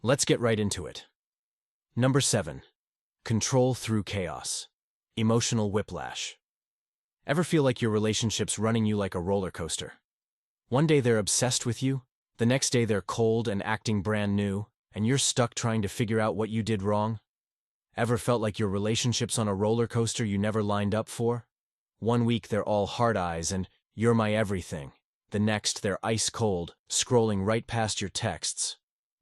Let's get right into it. Number 7. Control through chaos. Emotional whiplash. Ever feel like your relationship's running you like a roller coaster? One day they're obsessed with you, the next day they're cold and acting brand new, and you're stuck trying to figure out what you did wrong? Ever felt like your relationship's on a roller coaster you never lined up for? One week they're all hard eyes and you're my everything. The next they're ice cold, scrolling right past your texts.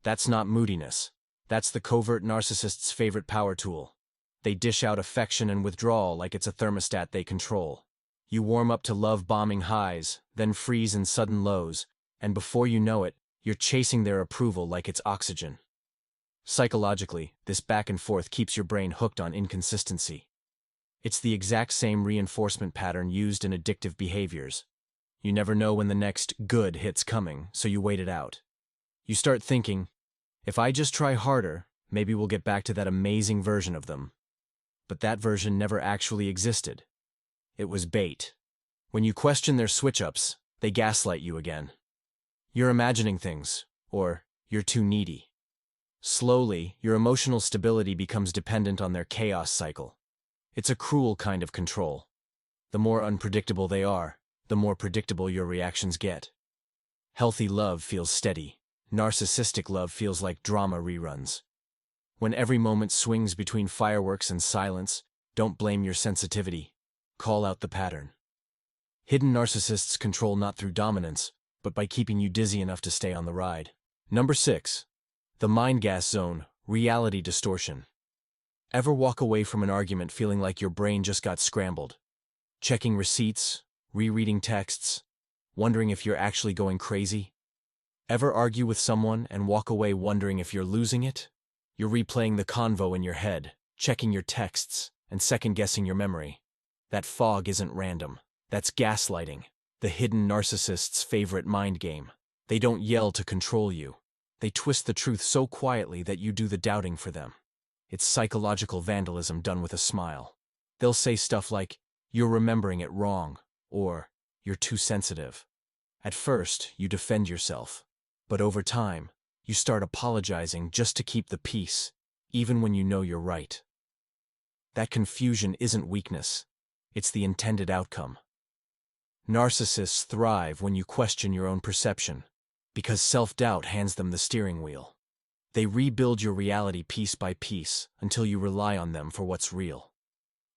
That's not moodiness. That's the covert narcissist's favorite power tool. They dish out affection and withdrawal like it's a thermostat they control. You warm up to love-bombing highs, then freeze in sudden lows, and before you know it, you're chasing their approval like it's oxygen. Psychologically, this back and forth keeps your brain hooked on inconsistency. It's the exact same reinforcement pattern used in addictive behaviors. You never know when the next good hit's coming, so you wait it out. You start thinking, if I just try harder, maybe we'll get back to that amazing version of them. But that version never actually existed. It was bait. When you question their switch-ups, they gaslight you again. You're imagining things, or you're too needy. Slowly, your emotional stability becomes dependent on their chaos cycle. It's a cruel kind of control. The more unpredictable they are, the more predictable your reactions get. Healthy love feels steady. Narcissistic love feels like drama reruns. When every moment swings between fireworks and silence, don't blame your sensitivity. Call out the pattern. Hidden narcissists control not through dominance, but by keeping you dizzy enough to stay on the ride. Number 6. The mind gas zone, reality distortion. Ever walk away from an argument feeling like your brain just got scrambled? Checking receipts, rereading texts, wondering if you're actually going crazy? Ever argue with someone and walk away wondering if you're losing it? You're replaying the convo in your head, checking your texts, and second-guessing your memory. That fog isn't random. That's gaslighting, the hidden narcissist's favorite mind game. They don't yell to control you. They twist the truth so quietly that you do the doubting for them. It's psychological vandalism done with a smile. They'll say stuff like, "You're remembering it wrong," or "You're too sensitive." At first, you defend yourself. But over time, you start apologizing just to keep the peace, even when you know you're right. That confusion isn't weakness. It's the intended outcome. Narcissists thrive when you question your own perception, because self-doubt hands them the steering wheel. They rebuild your reality piece by piece until you rely on them for what's real.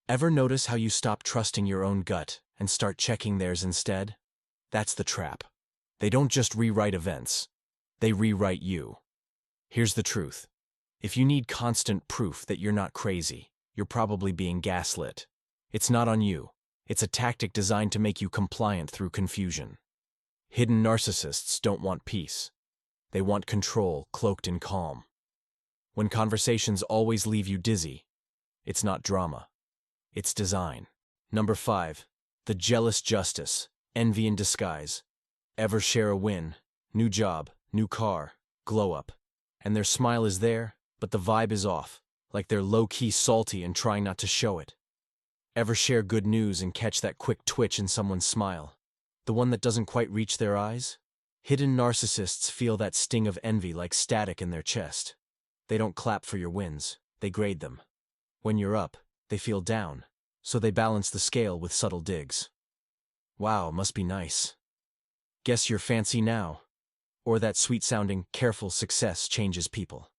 Ever notice how you stop trusting your own gut and start checking theirs instead? That's the trap. They don't just rewrite events. They rewrite you. Here's the truth. If you need constant proof that you're not crazy, you're probably being gaslit. It's not on you. It's a tactic designed to make you compliant through confusion. Hidden narcissists don't want peace. They want control cloaked in calm. When conversations always leave you dizzy, it's not drama. It's design. Number 5. The jealous justice, envy in disguise. Ever share a win, new job, new car, glow up, and their smile is there, but the vibe is off, like they're low-key salty and trying not to show it. Ever share good news and catch that quick twitch in someone's smile? The one that doesn't quite reach their eyes? Hidden narcissists feel that sting of envy like static in their chest. They don't clap for your wins, they grade them. When you're up, they feel down, so they balance the scale with subtle digs. Wow, must be nice. Guess you're fancy now. Or that sweet-sounding, careful success changes people.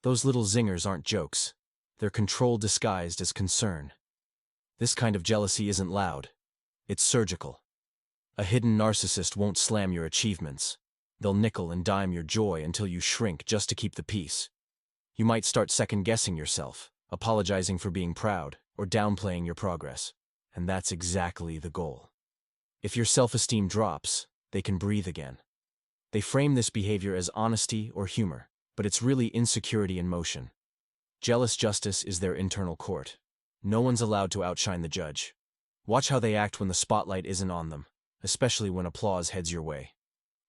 Those little zingers aren't jokes. They're control disguised as concern. This kind of jealousy isn't loud. It's surgical. A hidden narcissist won't slam your achievements. They'll nickel and dime your joy until you shrink just to keep the peace. You might start second-guessing yourself, apologizing for being proud, or downplaying your progress. And that's exactly the goal. If your self-esteem drops, they can breathe again. They frame this behavior as honesty or humor, but it's really insecurity in motion. Jealous justice is their internal court. No one's allowed to outshine the judge. Watch how they act when the spotlight isn't on them, especially when applause heads your way.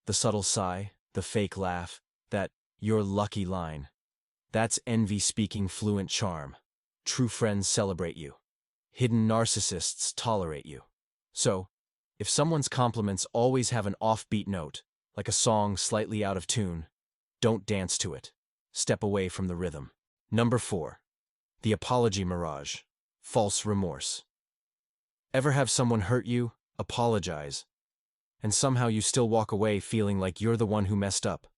The subtle sigh, the fake laugh, that "you're lucky" line. That's envy speaking fluent charm. True friends celebrate you. Hidden narcissists tolerate you. So, if someone's compliments always have an offbeat note, like a song slightly out of tune, don't dance to it. step away from the rhythm. Number 4. The apology mirage. False remorse. Ever have someone hurt you, apologize, and somehow you still walk away feeling like you're the one who messed up?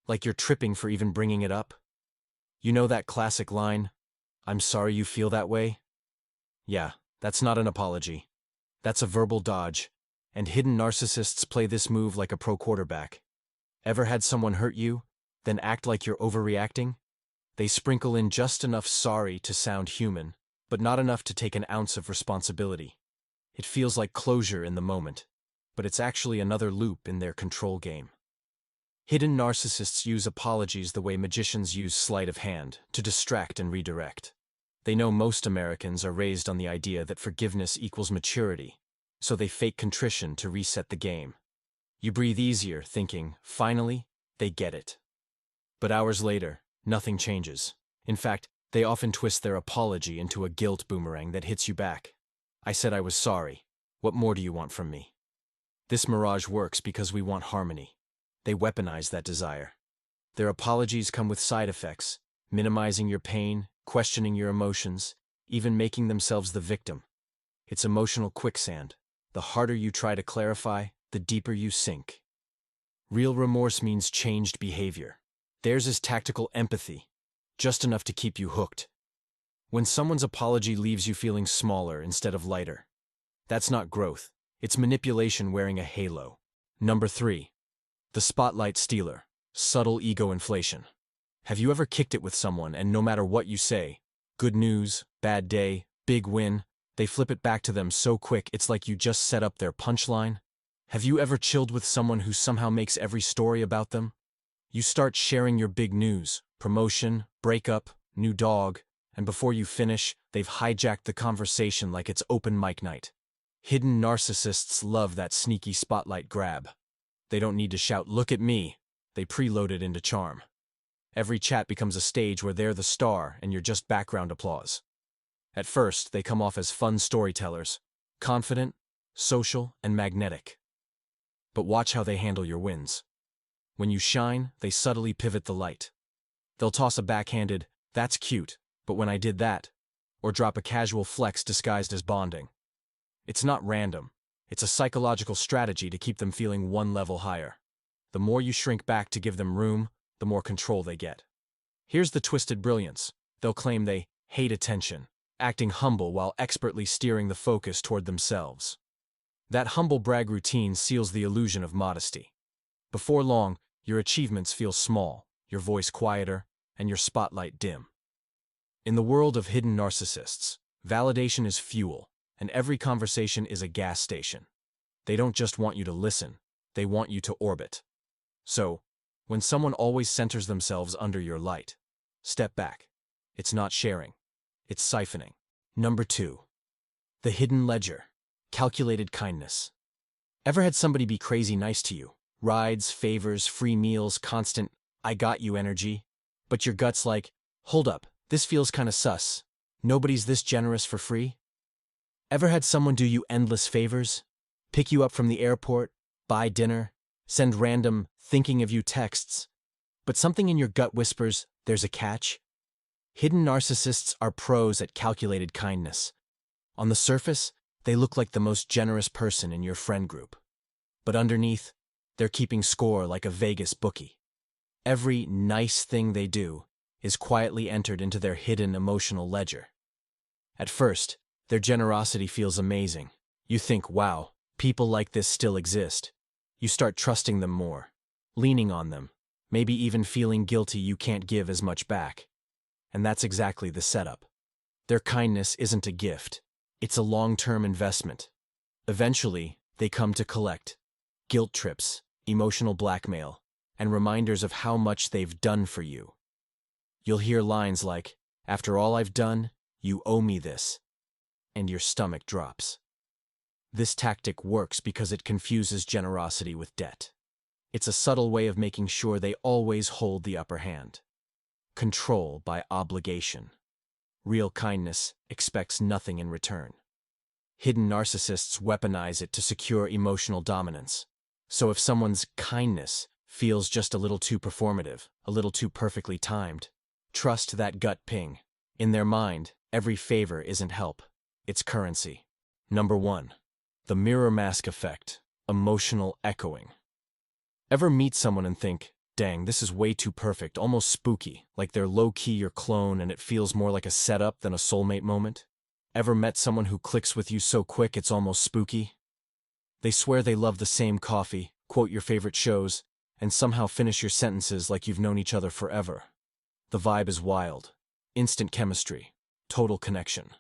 Like you're tripping for even bringing it up? You know that classic line, "I'm sorry you feel that way"? Yeah, that's not an apology. That's a verbal dodge, and hidden narcissists play this move like a pro quarterback. Ever had someone hurt you, then act like you're overreacting? They sprinkle in just enough sorry to sound human, but not enough to take an ounce of responsibility. It feels like closure in the moment, but it's actually another loop in their control game. Hidden narcissists use apologies the way magicians use sleight of hand, to distract and redirect. They know most Americans are raised on the idea that forgiveness equals maturity, so they fake contrition to reset the game. You breathe easier, thinking, finally, they get it. But hours later, nothing changes. In fact, they often twist their apology into a guilt boomerang that hits you back. "I said I was sorry. What more do you want from me?" This mirage works because we want harmony. They weaponize that desire. Their apologies come with side effects, minimizing your pain, questioning your emotions, even making themselves the victim. It's emotional quicksand. The harder you try to clarify, the deeper you sink. Real remorse means changed behavior. Theirs is tactical empathy, just enough to keep you hooked. When someone's apology leaves you feeling smaller instead of lighter, that's not growth. It's manipulation wearing a halo. Number 3. The spotlight stealer. Subtle ego inflation. Have you ever kicked it with someone and no matter what you say, good news, bad day, big win, they flip it back to them so quick it's like you just set up their punchline? Have you ever chilled with someone who somehow makes every story about them? You start sharing your big news, promotion, breakup, new dog, and before you finish, they've hijacked the conversation like it's open mic night. Hidden narcissists love that sneaky spotlight grab. They don't need to shout, "Look at me." They preload it into charm. Every chat becomes a stage where they're the star and you're just background applause. At first, they come off as fun storytellers, confident, social, and magnetic. But watch how they handle your wins. When you shine, they subtly pivot the light. They'll toss a backhanded, "That's cute, but when I did that," or drop a casual flex disguised as bonding. It's not random. It's a psychological strategy to keep them feeling one level higher. The more you shrink back to give them room, the more control they get. Here's the twisted brilliance. They'll claim they hate attention, acting humble while expertly steering the focus toward themselves. That humble brag routine seals the illusion of modesty. Before long, your achievements feel small, your voice quieter, and your spotlight dim. In the world of hidden narcissists, validation is fuel, and every conversation is a gas station. They don't just want you to listen, they want you to orbit. So, when someone always centers themselves under your light, step back. It's not sharing, it's siphoning. Number 2. The hidden ledger. Calculated kindness. Ever had somebody be crazy nice to you? Rides, favors, free meals, constant, "I got you" energy. But your gut's like, "Hold up, this feels kinda sus. Nobody's this generous for free." Ever had someone do you endless favors? Pick you up from the airport, buy dinner, send random thinking of you texts, but something in your gut whispers, there's a catch? Hidden narcissists are pros at calculated kindness. On the surface, they look like the most generous person in your friend group. But underneath, they're keeping score like a Vegas bookie. Every nice thing they do is quietly entered into their hidden emotional ledger. At first, their generosity feels amazing. You think, wow, people like this still exist. You start trusting them more, leaning on them, maybe even feeling guilty you can't give as much back. And that's exactly the setup. Their kindness isn't a gift, it's a long-term investment. Eventually, they come to collect. Guilt trips, emotional blackmail, and reminders of how much they've done for you. You'll hear lines like, "After all I've done, you owe me this," and your stomach drops. This tactic works because it confuses generosity with debt. It's a subtle way of making sure they always hold the upper hand. Control by obligation. Real kindness expects nothing in return. Hidden narcissists weaponize it to secure emotional dominance. So if someone's kindness feels just a little too performative, a little too perfectly timed, Trust that gut ping. In their mind, every favor isn't help. It's currency. Number 1. The mirror mask effect. Emotional echoing. Ever meet someone and think, dang, this is way too perfect, almost spooky, like they're low-key your clone and it feels more like a setup than a soulmate moment? Ever met someone who clicks with you so quick it's almost spooky? They swear they love the same coffee, quote your favorite shows, and somehow finish your sentences like you've known each other forever. The vibe is wild. Instant chemistry. Total connection.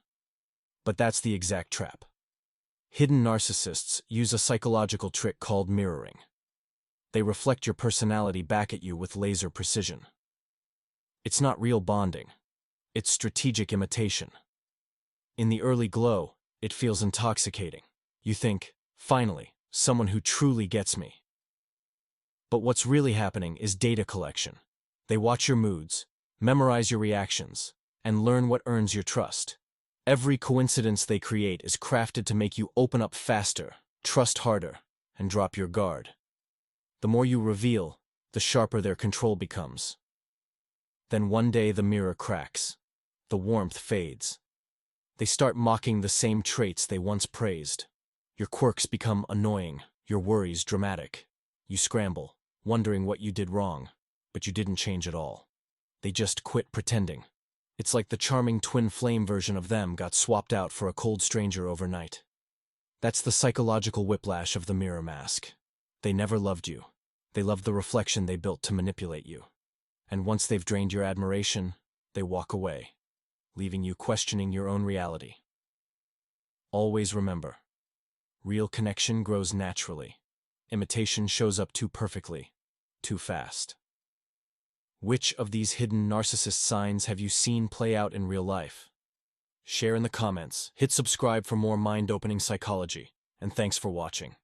But that's the exact trap. Hidden narcissists use a psychological trick called mirroring. They reflect your personality back at you with laser precision. It's not real bonding. It's strategic imitation. In the early glow, it feels intoxicating. You think, finally, someone who truly gets me. But what's really happening is data collection. They watch your moods, memorize your reactions, and learn what earns your trust. Every coincidence they create is crafted to make you open up faster, trust harder, and drop your guard. The more you reveal, the sharper their control becomes. Then one day the mirror cracks. The warmth fades. They start mocking the same traits they once praised. Your quirks become annoying, your worries dramatic. You scramble, wondering what you did wrong, but you didn't change at all. They just quit pretending. It's like the charming twin flame version of them got swapped out for a cold stranger overnight. That's the psychological whiplash of the mirror mask. They never loved you. They loved the reflection they built to manipulate you. And once they've drained your admiration, they walk away, leaving you questioning your own reality. Always remember, real connection grows naturally. Imitation shows up too perfectly, too fast. Which of these hidden narcissist signs have you seen play out in real life? Share in the comments, hit subscribe for more mind-opening psychology, and thanks for watching.